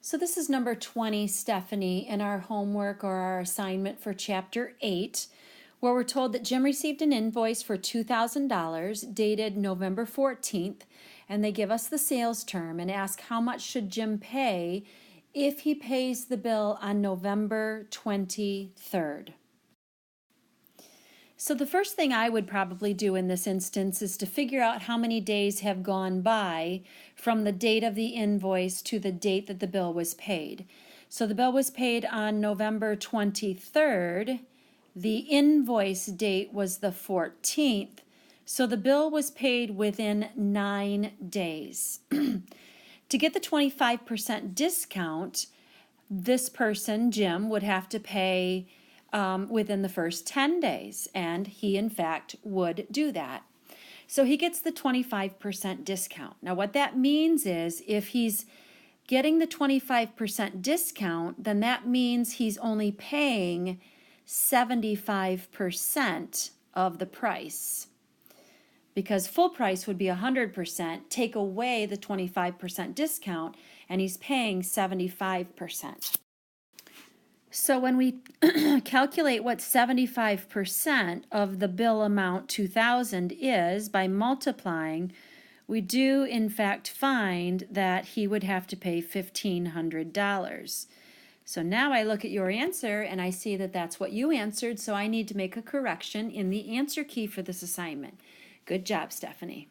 So this is number 20, Stephanie, in our homework or our assignment for Chapter 8, where we're told that Jim received an invoice for $2,000 dated November 14th, and they give us the sales term and ask how much should Jim pay if he pays the bill on November 23rd. So the first thing I would probably do in this instance is to figure out how many days have gone by from the date of the invoice to the date that the bill was paid. So the bill was paid on November 23rd. The invoice date was the 14th. So the bill was paid within 9 days. To get the 25% discount, this person, Jim, would have to pay within the first 10 days, and he in fact would do that. So he gets the 25% discount. Now what that means is if he's getting the 25% discount, then that means he's only paying 75% of the price. Because full price would be 100%, take away the 25% discount, and he's paying 75%. So when we calculate what 75% of the bill amount 2,000 is by multiplying, we do in fact find that he would have to pay $1,500. So now I look at your answer and I see that that's what you answered, so I need to make a correction in the answer key for this assignment. Good job, Stephanie.